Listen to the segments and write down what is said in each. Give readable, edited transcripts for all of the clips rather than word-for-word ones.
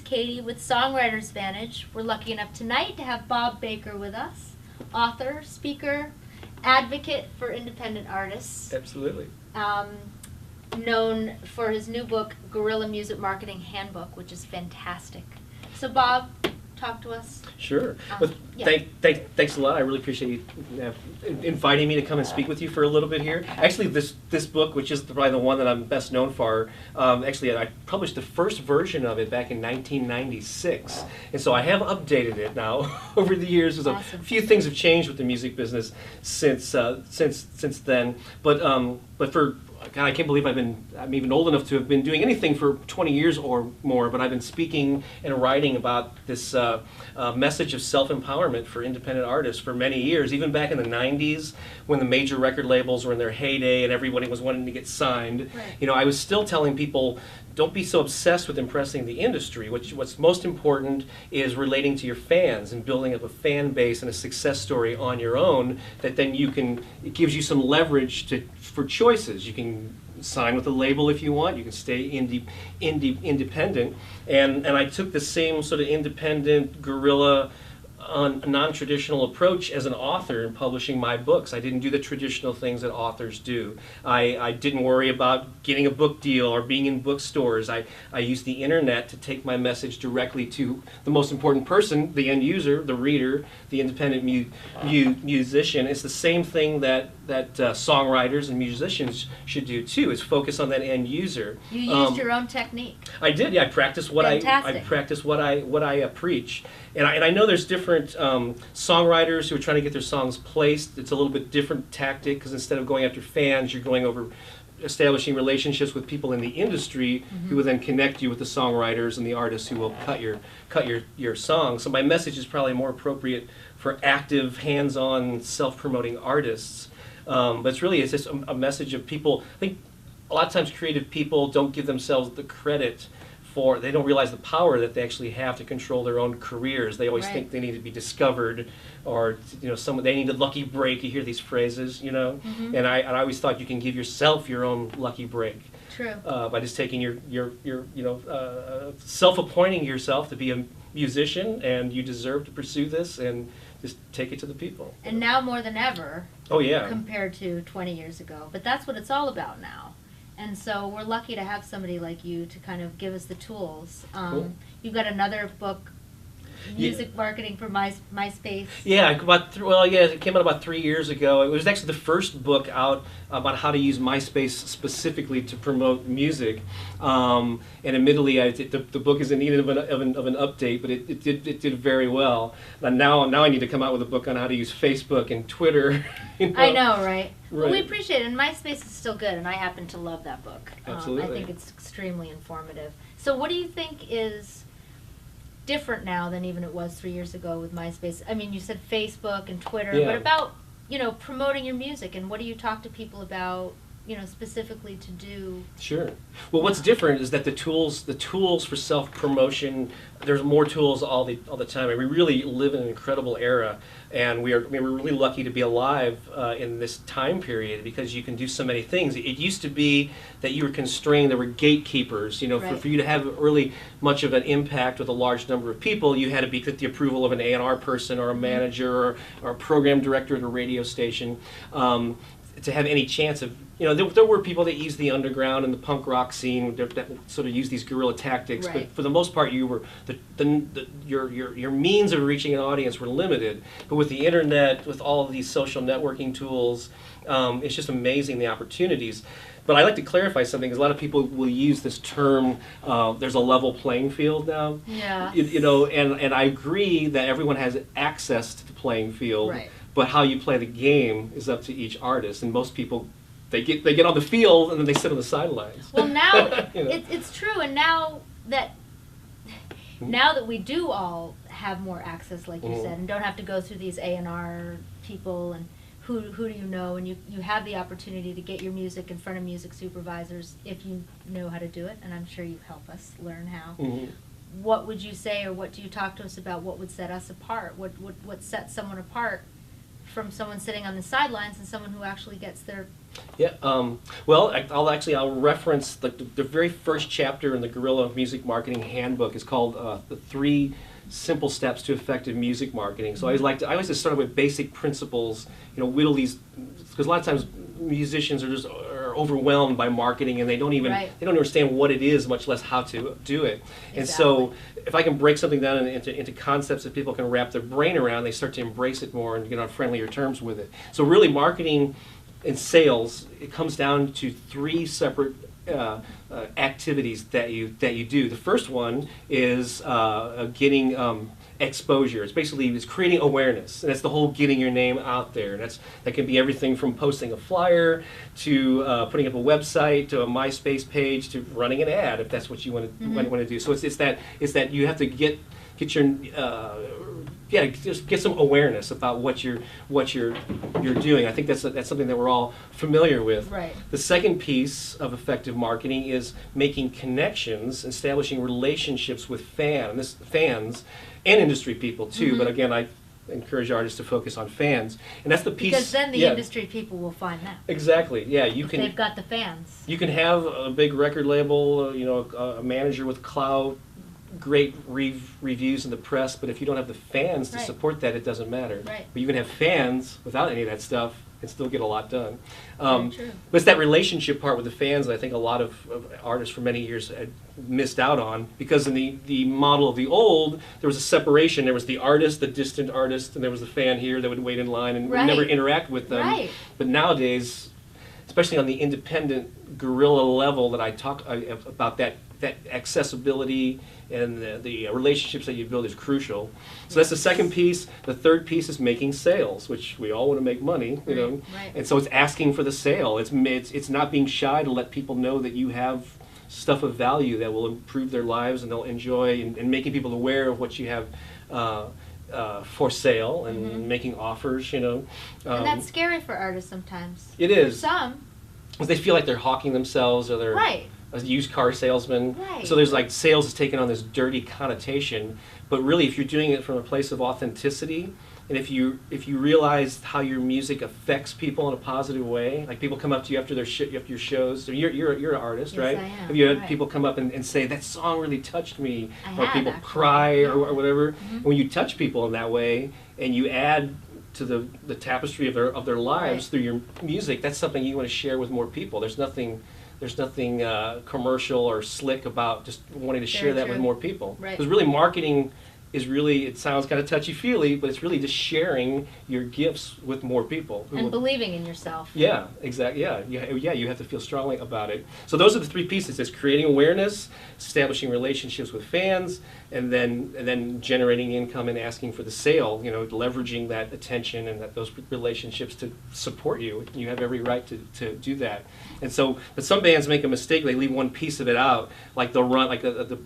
Katie with Songwriter's Vantage. We're lucky enough tonight to have Bob Baker with us, author, speaker, advocate for independent artists. Absolutely. Known for his new book, Guerrilla Music Marketing Handbook, which is fantastic. So Bob, talk to us. Sure. Yeah. Thanks a lot. I really appreciate you inviting me to come and speak with you for a little bit here. Actually, this book, which is probably the one that I'm best known for, actually I published the first version of it back in 1996, and so I have updated it now over the years. There's Awesome. a few things have changed with the music business since then, but for God, I can't believe I'm even old enough to have been doing anything for 20 years or more, but I've been speaking and writing about this message of self-empowerment for independent artists for many years, even back in the 90s when the major record labels were in their heyday and everybody was wanting to get signed. Right. You know, I was still telling people, don't be so obsessed with impressing the industry. What's most important is relating to your fans and building up a fan base and a success story on your own that then it gives you some leverage for choices. You can sign with a label if you want. You can stay independent. And I took the same sort of independent guerrilla non-traditional approach as an author in publishing my books. I didn't do the traditional things that authors do. I didn't worry about getting a book deal or being in bookstores. I used the internet to take my message directly to the most important person, the end user, the reader, the independent musician. It's the same thing that songwriters and musicians should do too, is focus on that end user. You used your own technique. I did, yeah. I practiced what I practice what I preach, and I know there's different songwriters who are trying to get their songs placed. It's a little bit different tactic because instead of going after fans, you're going over establishing relationships with people in the industry who will then connect you with the songwriters and the artists who will cut your song. So my message is probably more appropriate for active, hands-on, self-promoting artists. But it's just a message of people. I think a lot of times creative people don't give themselves the credit they don't realize the power that they actually have to control their own careers. They always think they need to be discovered, or they need a lucky break. You hear these phrases, and I always thought you can give yourself your own lucky break. True. By just taking your self-appointing yourself to be a musician, and you deserve to pursue this, and just take it to the people. And now more than ever. Oh yeah. Compared to 20 years ago, but that's what it's all about now. And so we're lucky to have somebody like you to kind of give us the tools. Cool. You've got another book, Music Marketing for MySpace. Yeah, it came out about 3 years ago. It was actually the first book out about how to use MySpace specifically to promote music. And admittedly, the book is in need of an update, but it did very well. And now I need to come out with a book on how to use Facebook and Twitter. I know, right? Well, we Right. appreciate it, and MySpace is still good, and I happen to love that book. Absolutely. I think it's extremely informative. So what do you think is different now than even it was 3 years ago with MySpace? I mean, you said Facebook and Twitter, Yeah. but about, promoting your music, and what do you talk to people about, specifically to do? Sure. Well, what's different is that the tools for self-promotion, there's more tools all the time. I mean, we really live in an incredible era, and we're really lucky to be alive in this time period because you can do so many things. It used to be that you were constrained. There were gatekeepers. Right. For you to have really much of an impact with a large number of people, you had to get the approval of an A&R person or a manager or a program director at a radio station. To have any chance of, there were people that used the underground and the punk rock scene that sort of used these guerrilla tactics, Right. but for the most part, you were your means of reaching an audience were limited. But with the internet, with all of these social networking tools, it's just amazing the opportunities. But I like to clarify something, because a lot of people will use this term, there's a level playing field now. Yeah. And I agree that everyone has access to the playing field. Right. But how you play the game is up to each artist, and most people, they get on the field and then they sit on the sidelines. Well, now it's true, and now that we do all have more access, like you said, and don't have to go through these A&R people and who do you know, and you have the opportunity to get your music in front of music supervisors if you know how to do it, and I'm sure you help us learn how. What would you say, or what do you talk to us about? What would set us apart? What sets someone apart from someone sitting on the sidelines and someone who actually gets their. Yeah. Well, I'll reference the very first chapter in the Guerrilla Music Marketing Handbook is called the 3 Simple Steps to Effective Music Marketing. So I always just start with basic principles. Whittle these, because a lot of times musicians are overwhelmed by marketing and they don't even understand what it is, much less how to do it. And so if I can break something down into concepts that people can wrap their brain around, they start to embrace it more and get on friendlier terms with it. So really, marketing and sales, it comes down to 3 separate activities that you do. The first one is getting exposure. It's creating awareness, and that's the whole getting your name out there. And that can be everything from posting a flyer to putting up a website to a MySpace page to running an ad if that's what you want to do. So it's that you have to get your just get some awareness about what you're doing. I think that's something that we're all familiar with. Right. The second piece of effective marketing is making connections, establishing relationships with fans and industry people too. But again, I encourage artists to focus on fans, and that's the piece. Because then the industry people will find that. Exactly. Yeah, they've got the fans. You can have a big record label, a manager with clout, great reviews in the press, but if you don't have the fans to support that, it doesn't matter. Right. But you can have fans without any of that stuff and still get a lot done. Very true. But it's that relationship part with the fans that I think a lot of artists for many years had missed out on, because in the model of the old, there was a separation. There was the artist, the distant artist, and there was the fan here that would wait in line and would never interact with them. Right. But nowadays, especially on the independent guerrilla level that I talk about, that accessibility and the relationships that you build is crucial. So that's the second piece. The third piece is making sales, which we all want to make money, Right. And so it's asking for the sale. It's not being shy to let people know that you have stuff of value that will improve their lives and they'll enjoy, and making people aware of what you have for sale and making offers, and that's scary for artists sometimes. It is. For some. Because they feel like they're hawking themselves, or they're a used car salesman. Right. So there's sales is taken on this dirty connotation, but really if you're doing it from a place of authenticity, and if you realize how your music affects people in a positive way, like people come up to you after after your shows. So you're an artist, yes, right? I am. Have you had people come up and say, that song really touched me, or people actually. cry or whatever? And when you touch people in that way and you add to the tapestry of their lives through your music, that's something you want to share with more people. There's nothing commercial or slick about just wanting to share that with more people. Right. Because really, marketing is really, it sounds kind of touchy-feely, but it's really just sharing your gifts with more people. And believing in yourself. Yeah, exactly. Yeah, you have to feel strongly about it. So those are the 3 pieces. It's creating awareness, establishing relationships with fans, and then generating income and asking for the sale, leveraging that attention and those relationships to support you. You have every right to do that. And so, but some bands make a mistake. They leave one piece of it out. Like they'll run, the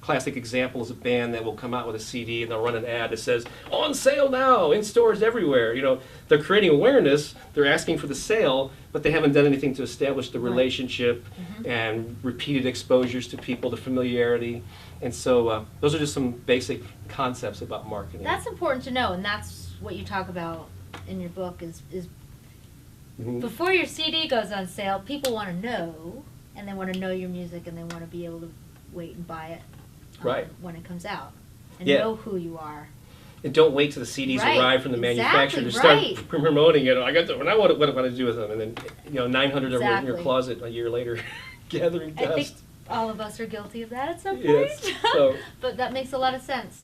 classic example is a band that will come out with a CD and they'll run an ad that says, on sale now, in stores everywhere. They're creating awareness, they're asking for the sale, but they haven't done anything to establish the relationship and repeated exposures to people, the familiarity. And so those are just some basic concepts about marketing. That's important to know, and that's what you talk about in your book is before your CD goes on sale, people want to know, and they want to know your music, and they want to be able to wait and buy it when it comes out, and know who you are. And don't wait till the CDs arrive from the manufacturer to start promoting it. I want to do with them, and then 900 of them in your closet a year later, gathering dust. I think all of us are guilty of that at some point. Yes. But that makes a lot of sense.